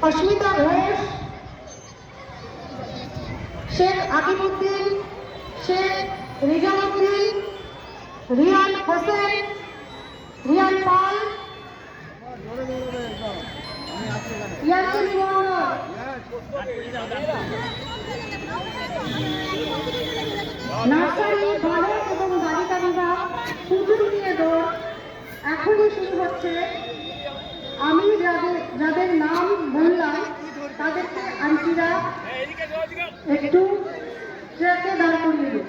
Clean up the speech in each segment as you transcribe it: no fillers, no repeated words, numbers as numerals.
অস্মিতা ঘোষ, শেখ আকিবউদ্দিন, শেখ রিজাউদ্দিন, রিয়ান হোসেন, রিয়ান পাল, Yasin Mohammad. Nursery বালক এবং বালিকা বিভাগ পুতুল নিয়ে দৌড় এখনই শুরু হচ্ছে। আমি যাদের নাম বললাম তাদেরকে আন্টিরা একটু ট্রেকে দাঁড় করিয়ে দিন।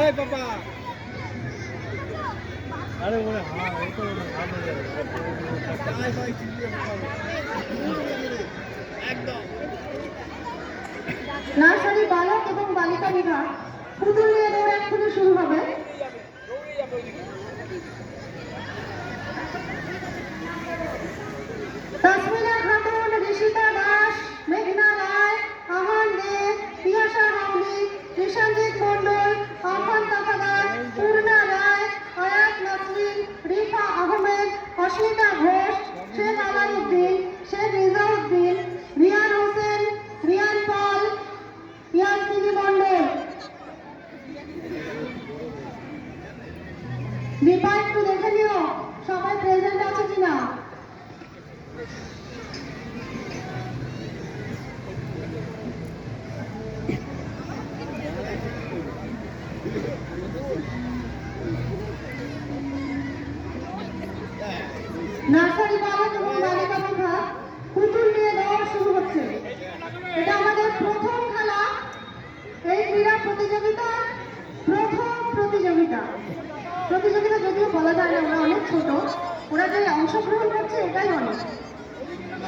এই বাবা আরে ওরে হ্যাঁ এই তো একদম। নার্সারি বালক এবং বালিকা বিভাগ পুতুল নিয়ে দৌড় এক্ষুনি শুরু হবে। তাসমিনা খাতুন, ঋষিতা দাস, মেঘনা রায়, আহান দে, পিয়াসা হাউলি, কৃষাঞ্জিত মন্ডল, আহ্বান তাফাদার, পূর্ণা রায়, আয়াত নাসরিন, রিফা আহমেদ, অস্মিতা ঘোষ, শেখ আলাউদ্দিন, শেখ রিজাউদ্দিন, রিয়ান হোসেন, রিয়ান পাল, ইয়াসিন মন্ডল। দীপা একটু দেখে নিও সবাই প্রেজেন্ট আছে কিনা। নার্সারি বালক এবং বালিকা বিভাগ পুতুল নিয়ে দৌড় শুরু হচ্ছে। এটা আমাদের প্রথম খেলা, এই ক্রীড়া প্রতিযোগিতার প্রথম প্রতিযোগিতা। প্রতিযোগিতা যদিও বলা যায় না, ওরা অনেক ছোট, ওরা যে অংশগ্রহণ করছে এটাই অনেক।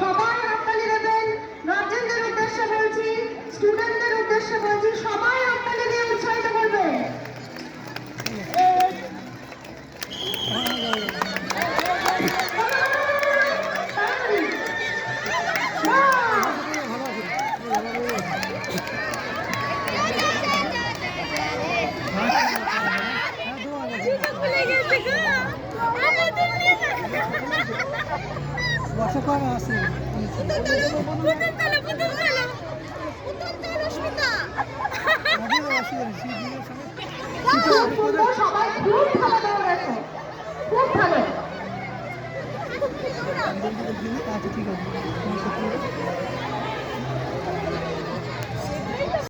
সবাই হাততালি দেবেন। গার্জেনদের উদ্দেশ্যে বলছি, স্টুডেন্টদের উদ্দেশ্যে বলছি, সবাই হাততালি দিয়ে উৎসাহিত করবে। সবাই খুব ভালো দৌড়েছে, খুব ভালো। ঠিক আছে।